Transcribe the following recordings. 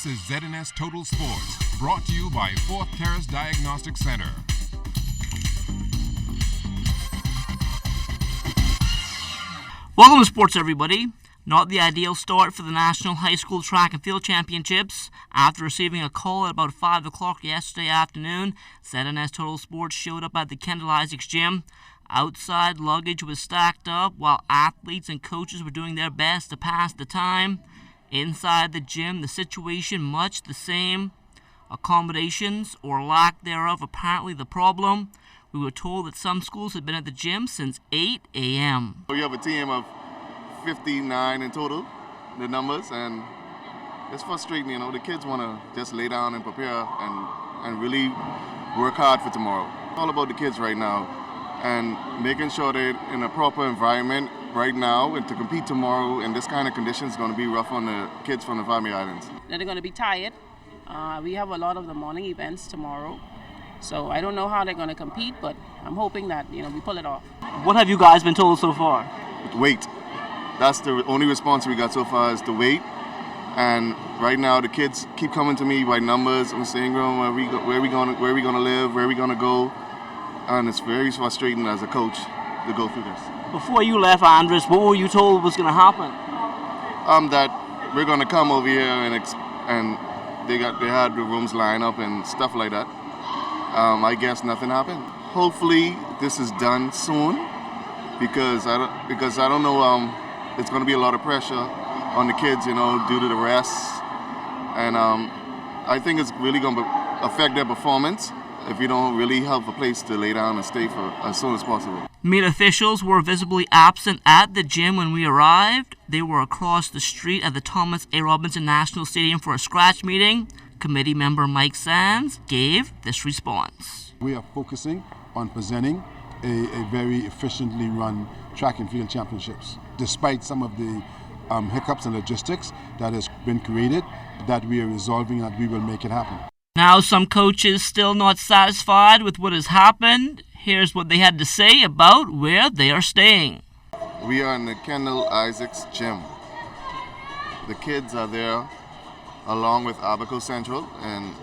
This is ZNS Total Sports, brought to you by Fourth Terrace Diagnostic Center. Welcome to sports, everybody. Not the ideal start for the National High School Track and Field Championships. After receiving a call at about 5 o'clock yesterday afternoon, ZNS Total Sports showed up at the Kendall Isaacs Gym. Outside, luggage was stacked up while athletes and coaches were doing their best to pass the time. Inside the gym, the situation much the same. Accommodations, or lack thereof, apparently the problem. We were told that some schools had been at the gym since 8 a.m. We have a team of 59 in total, the numbers, and it's frustrating, the kids want to just lay down and prepare and really work hard for tomorrow. All about the kids right now and making sure they're in a proper environment right now, and to compete tomorrow in this kind of conditions is going to be rough on the kids from the Family Islands. They're going to be tired. We have a lot of the morning events tomorrow, so I don't know how they're going to compete, but I'm hoping that we pull it off. What have you guys been told so far? Wait. That's the only response we got so far, is to wait. And right now the kids keep coming to me by numbers. I'm saying, where we gonna live, where we gonna go, and it's very frustrating as a coach to go through this. Before you left, Andres, what were you told was going to happen? That we're gonna come over here and they had the rooms lined up and stuff like that. I guess nothing happened. Hopefully this is done soon, because I don't know. It's going to be a lot of pressure on the kids, due to the rest. And I think it's really going to affect their performance if we don't really have a place to lay down and stay for as soon as possible. Meet officials were visibly absent at the gym when we arrived. They were across the street at the Thomas A. Robinson National Stadium for a scratch meeting. Committee member Mike Sands gave this response. We are focusing on presenting a very efficiently run track and field championships, despite some of the hiccups and logistics that has been created, that we are resolving, and we will make it happen. Now some coaches still not satisfied with what has happened. Here's what they had to say about where they are staying. We are in the Kendall Isaacs Gym. The kids are there along with Abaco Central, and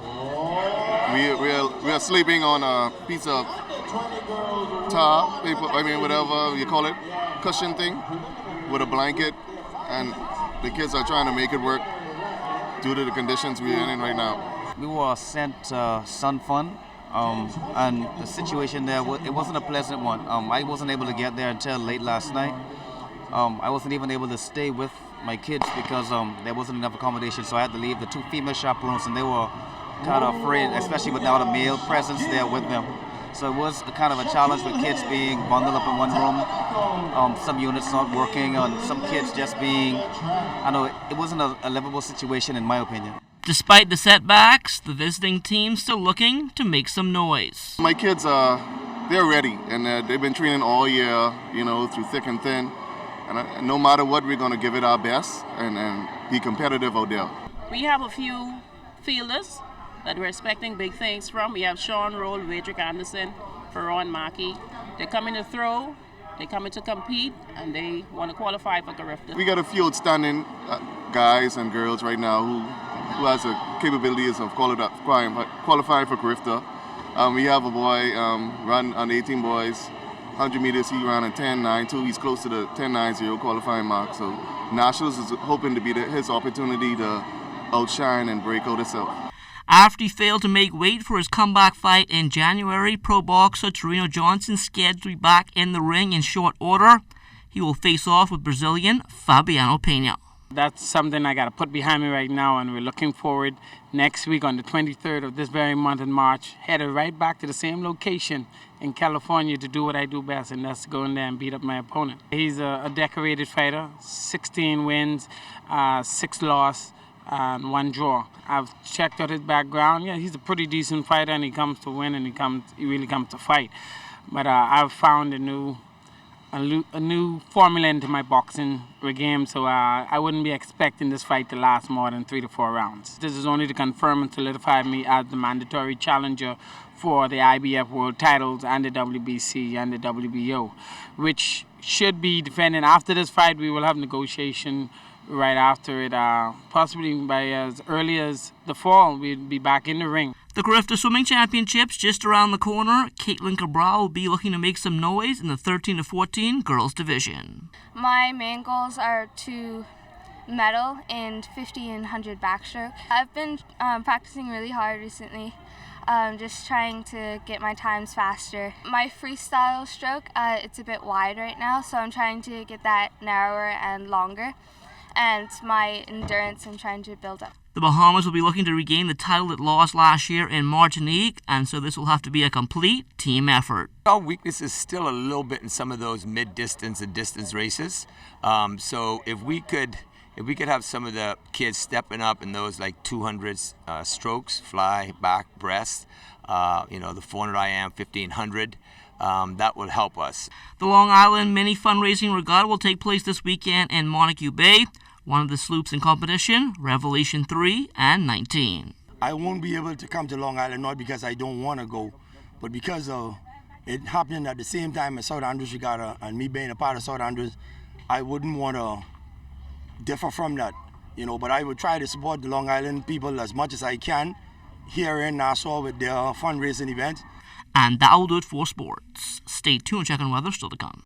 we are sleeping on a piece of tar, paper, whatever you call it, cushion thing, with a blanket, and the kids are trying to make it work due to the conditions we're in right now. We were sent Sun Fun, and the situation there, it wasn't a pleasant one. I wasn't able to get there until late last night. I wasn't even able to stay with my kids because there wasn't enough accommodation, so I had to leave the two female chaperones, and they were kind of afraid, especially without a male presence there with them. So it was kind of a challenge with kids being bundled up in one room, some units not working, and some kids just being, it wasn't a livable situation in my opinion. Despite the setbacks, the visiting team's still looking to make some noise. My kids they're ready, and they've been training all year, through thick and thin. And no matter what, we're going to give it our best and be competitive out there. We have a few fielders that we're expecting big things from. We have Sean Roll, Wadrick Anderson, Ferron Markey. They're coming to throw, they're coming to compete, and they want to qualify for Carifta. We got a few outstanding guys and girls right now who has the capabilities of qualifying for Carifta. We have a boy run on 18 boys. 100 meters, he ran a 10.92. He's close to the 10.90 qualifying mark. So Nationals is hoping to be his opportunity to outshine and break out itself. After he failed to make weight for his comeback fight in January, pro boxer Torino Johnson scheduled to be back in the ring in short order. He will face off with Brazilian Fabiano Pena. That's something I got to put behind me right now, and we're looking forward next week on the 23rd of this very month in March, headed right back to the same location in California to do what I do best, and that's to go in there and beat up my opponent. He's a decorated fighter, 16 wins, 6 losses, and 1 draw. I've checked out his background. Yeah, he's a pretty decent fighter, and he comes to win, and he really comes to fight. But I've found a new formula into my boxing game, so I wouldn't be expecting this fight to last more than 3 to 4 rounds. This is only to confirm and solidify me as the mandatory challenger for the IBF World Titles and the WBC and the WBO, which should be defended. After this fight, we will have negotiation right after it. Possibly by as early as the fall, we'd be back in the ring. The Grifter Swimming Championships just around the corner. Caitlin Cabral will be looking to make some noise in the 13 to 14 girls division. My main goals are to medal in 50 and 100 backstroke. I've been practicing really hard recently, just trying to get my times faster. My freestyle stroke, it's a bit wide right now, so I'm trying to get that narrower and longer. And my endurance, I'm trying to build up. The Bahamas will be looking to regain the title it lost last year in Martinique, and so this will have to be a complete team effort. Our weakness is still a little bit in some of those mid-distance and distance races. So if we could have some of the kids stepping up in those like 200 strokes, fly, back, breast, the 400 IM, 1500, that will help us. The Long Island Mini Fundraising Regatta will take place this weekend in Montague Bay. One of the sloops in competition, Revelation 3 and 19. I won't be able to come to Long Island, not because I don't want to go, but because it happening at the same time as South Andrews Regatta, and me being a part of South Andrews, I wouldn't want to differ from that, but I would try to support the Long Island people as much as I can here in Nassau with their fundraising event. And that will do it for sports. Stay tuned, check on weather still to come.